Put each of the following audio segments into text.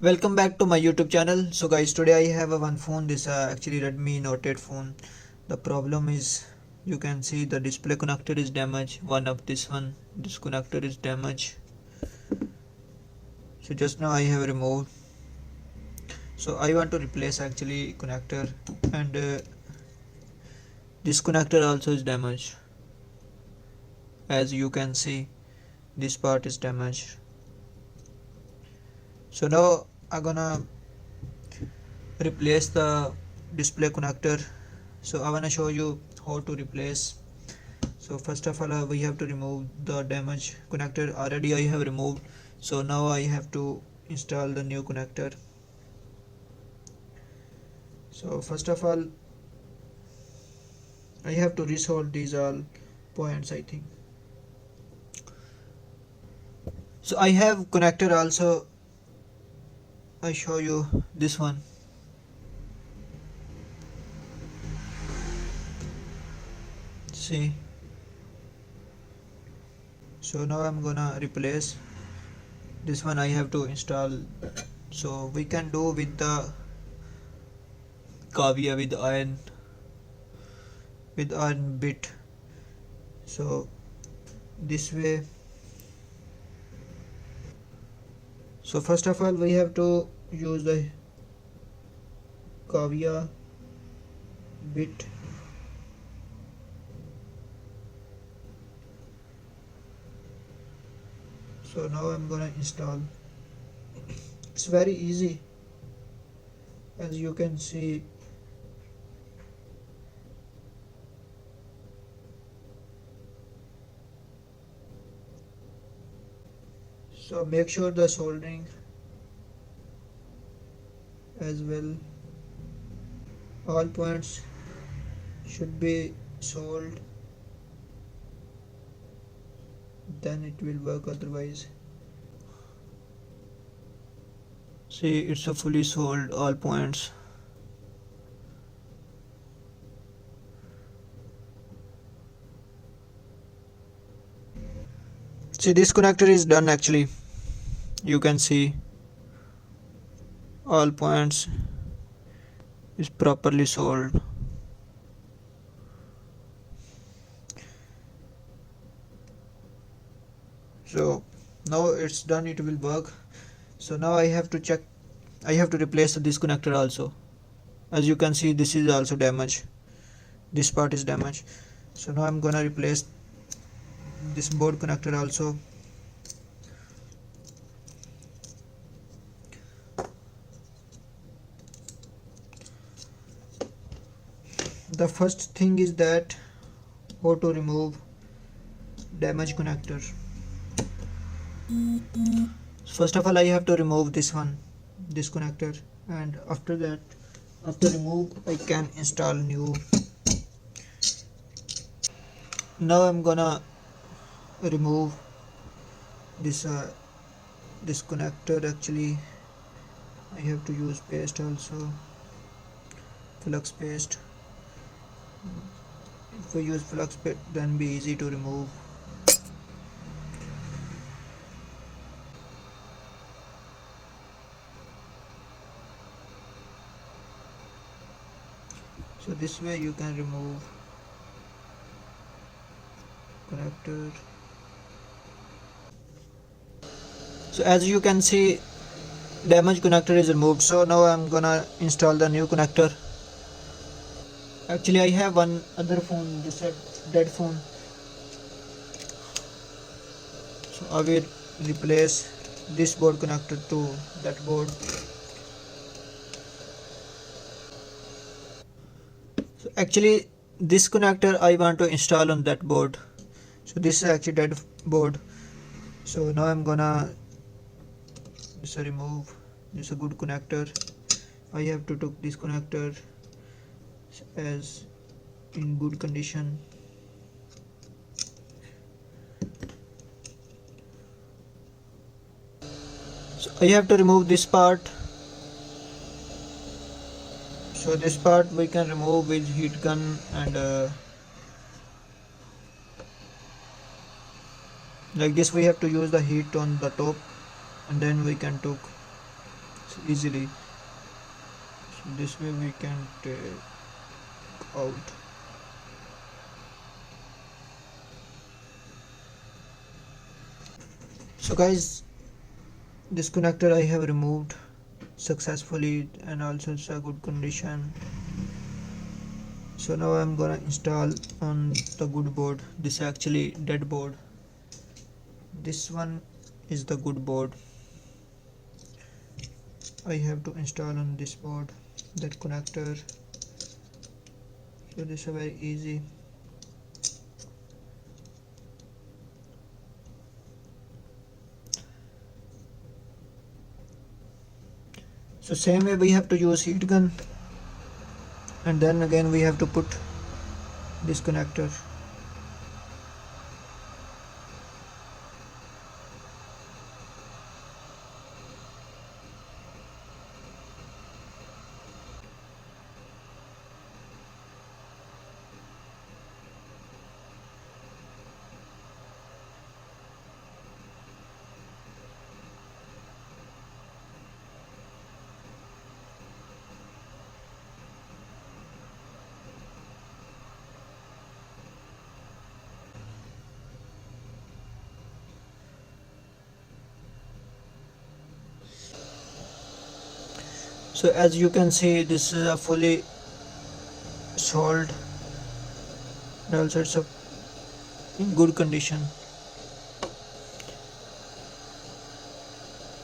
Welcome back to my YouTube channel. So guys, today I have a one phone. This actually Redmi Note 8 phone. The problem is you can see the display connector is damaged. This connector is damaged. So just now I have removed. So I want to replace actually connector, and this connector also is damaged. As you can see, this part is damaged. So now I'm gonna replace the display connector. So I wanna show you how to replace. So first of all, we have to remove the damaged connector. Already I have removed. So now I have to install the new connector. So first of all, I have to resolve these all points, I think. So I have connector also. I show you this one. See. So now I'm gonna replace this one. I have to install. So we can do with the Kavya with iron bit. So this way. So first of all, we have to use the Kavya bit. So now I'm gonna install. It's very easy, as you can see. So make sure the soldering as well, all points should be soldered, then it will work. Otherwise, see, it's a fully soldered, all points. See, this connector is done actually. You can see all points is properly soldered. So now it's done, it will work. So now I have to check, I have to replace this connector also. As you can see, this is also damaged, this part is damaged. So now I'm gonna replace this board connector also. The first thing is that how to remove damaged connector. First of all, I have to remove this connector, and after that, after remove, I can install new. Now I'm gonna remove this this connector. Actually, I have to use paste also, flux paste. If we use flux paste, then be easy to remove. So this way you can remove connector. So as you can see, damaged connector is removed. So now I'm gonna install the new connector. Actually, I have one other phone, this is dead phone. So I will replace this board connector to that board. So actually, this connector I want to install on that board. So this is actually dead board. So now I'm gonna remove. This is a good connector. I have to take this connector as in good condition. So I have to remove this part. So this part we can remove with heat gun, and like this we have to use the heat on the top, and then we can easily. So this way we can take out. So guys, this connector I have removed successfully, and also it's a good condition. So now I'm gonna install on the good board. This is actually dead board. This one is the good board. I have to install on this board that connector. So this is very easy. So same way we have to use heat gun, and then again we have to put this connector. So as you can see, this is a fully soldered, and also it's in good condition.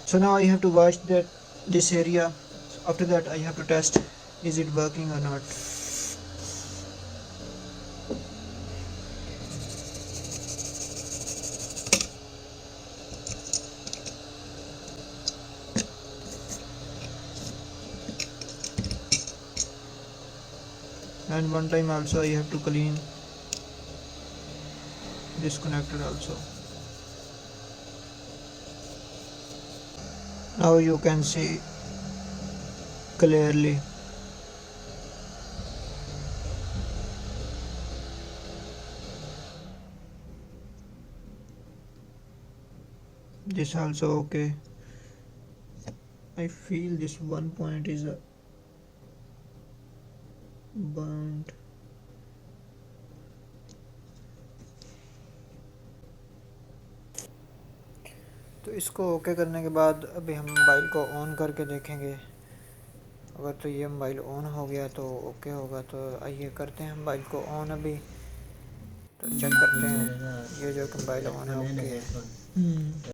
So now I have to wash this area. After that I have to test is it working or not. And one time also I have to clean this connector also. Now you can see clearly. This also okay. I feel this one point is burnt. तो इसको okay करने के बाद अभी हम mobile को on करके देखेंगे। अगर तो ये मोबाइल ऑन हो गया तो ओके होगा। तो आइए करते हैं मोबाइल को ऑन अभी, तो चेक करते हैं ये जो मोबाइल ऑन है ओके है।